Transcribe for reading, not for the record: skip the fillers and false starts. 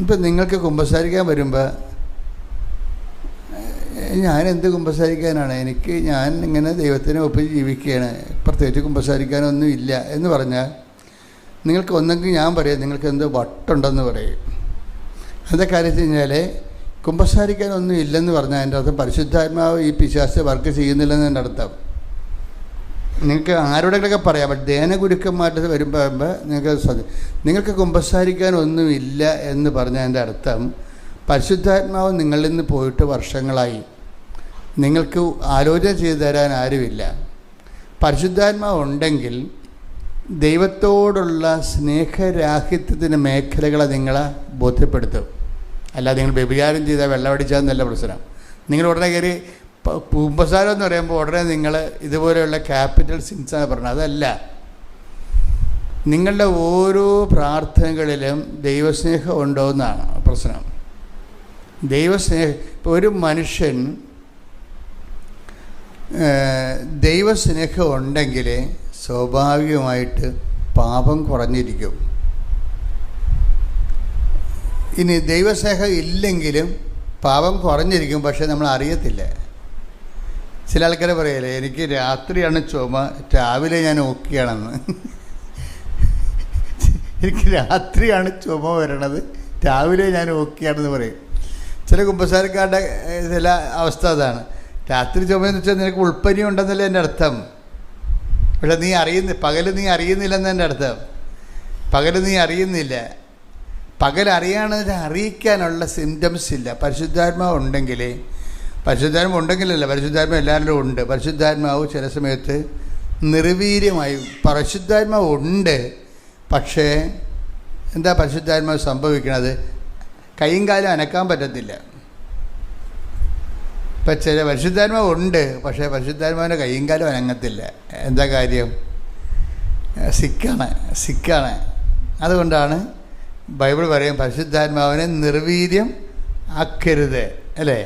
ഇപ്പം നിങ്ങൾക്ക് കുമ്പസാരിക്കാൻ വരുമ്പോൾ ഞാനെന്ത് കുമ്പസാരിക്കാനാണ്, ഞാൻ ഇങ്ങനെ ദൈവത്തിനെ ഒപ്പിച്ച് ജീവിക്കുകയാണ്, പ്രത്യേകിച്ച് കുമ്പസാരിക്കാനൊന്നും ഇല്ല എന്ന് പറഞ്ഞാൽ നിങ്ങൾക്ക് ഒന്നെങ്കിൽ ഞാൻ പറയാം നിങ്ങൾക്ക് എന്തോ വട്ടുണ്ടെന്ന് പറയും. എന്താ കാര്യം വെച്ച് കഴിഞ്ഞാൽ കുമ്പസാരിക്കാനൊന്നും ഇല്ലെന്ന് പറഞ്ഞാൽ അതിൻ്റെ അർത്ഥം പരിശുദ്ധാത്മാവ് ഈ പിശാച് വർക്ക് ചെയ്യുന്നില്ലെന്ന് എൻ്റെ അർത്ഥം. നിങ്ങൾക്ക് ആരോടെങ്കിലൊക്കെ പറയാം, ബട്ട് ധ്യാനഗുരുക്കന്മാരുടെ വരുമ്പോൾ നിങ്ങൾക്ക് കുമ്പസാരിക്കാനൊന്നുമില്ല എന്ന് പറഞ്ഞതിൻ്റെ അർത്ഥം പരിശുദ്ധാത്മാവ് നിങ്ങളിൽ നിന്ന് പോയിട്ട് വർഷങ്ങളായി, നിങ്ങൾക്ക് ആലോചന ചെയ്തു തരാൻ ആരുമില്ല. പരിശുദ്ധാത്മാവ് ഉണ്ടെങ്കിൽ ദൈവത്തോടുള്ള സ്നേഹരാഹിത്യത്തിൻ്റെ മേഖലകളെ നിങ്ങളെ ബോധ്യപ്പെടുത്തും. അല്ലാതെ നിങ്ങൾ വ്യഭിചാരം ചെയ്താൽ വെള്ളമടിച്ചാൽ പ്രശ്നം. നിങ്ങൾ ഉടനെ കയറി കുമ്പസാരം എന്ന് പറയുമ്പോൾ ഉടനെ നിങ്ങൾ ഇതുപോലെയുള്ള ക്യാപിറ്റൽ സിൻസാണ് പറഞ്ഞത്. അതല്ല, നിങ്ങളുടെ ഓരോ പ്രാർത്ഥനകളിലും ദൈവസ്നേഹം ഉണ്ടോ എന്നാണ് പ്രശ്നം. ദൈവസ്നേഹം, ഇപ്പോൾ ഒരു മനുഷ്യൻ ദൈവസ്നേഹം ഉണ്ടെങ്കിൽ സ്വാഭാവികമായിട്ട് പാപം കുറഞ്ഞിരിക്കും. ഇനി ദൈവസ്നേഹം ഇല്ലെങ്കിലും പാപം കുറഞ്ഞിരിക്കും, പക്ഷേ നമ്മൾ അറിയത്തില്ല. ചില ആൾക്കാർ പറയല്ലേ, എനിക്ക് രാത്രിയാണ് ചുമ, രാവിലെ ഞാൻ ഓക്കെയാണെന്ന്. എനിക്ക് രാത്രിയാണ് ചുമ വരണത്, രാവിലെ ഞാൻ ഓക്കെയാണെന്ന് പറയും. ചില കുമ്പസാരക്കാരുടെ ചില അവസ്ഥ അതാണ്. രാത്രി ചുമയെന്ന് വെച്ചാൽ നിനക്ക് ഉൾപ്പനി ഉണ്ടെന്നല്ലേ എൻ്റെ അർത്ഥം. പക്ഷെ പകൽ നീ അറിയുന്നില്ലെന്ന് എൻ്റെ അർത്ഥം. പകൽ നീ അറിയുന്നില്ല. പകൽ അറിയിക്കാനുള്ള സിംറ്റംസ് ഇല്ല. പരിശുദ്ധാത്മാവ് ഉണ്ടെങ്കിലല്ല, പരിശുദ്ധാത്മാവ് എല്ലാവരിലും ഉണ്ട്. പരിശുദ്ധാത്മാവ് ചില സമയത്ത് നിർവീര്യമായി, പരിശുദ്ധാത്മാവ് ഉണ്ട്, പക്ഷേ എന്താ പരിശുദ്ധാത്മാവ് സംഭവിക്കണത്, കൈയും കാലും അനക്കാൻ പറ്റത്തില്ല. ഇപ്പം ചില പരിശുദ്ധാത്മാവ് ഉണ്ട്, പക്ഷേ പരിശുദ്ധാത്മാവിൻ്റെ കൈയും കാലും അനങ്ങത്തില്ല. എന്താ കാര്യം? സിക്കാണ്. അതുകൊണ്ടാണ് ബൈബിൾ പറയും പരിശുദ്ധാത്മാവിനെ നിർവീര്യം ആക്കരുത്, അല്ലേ?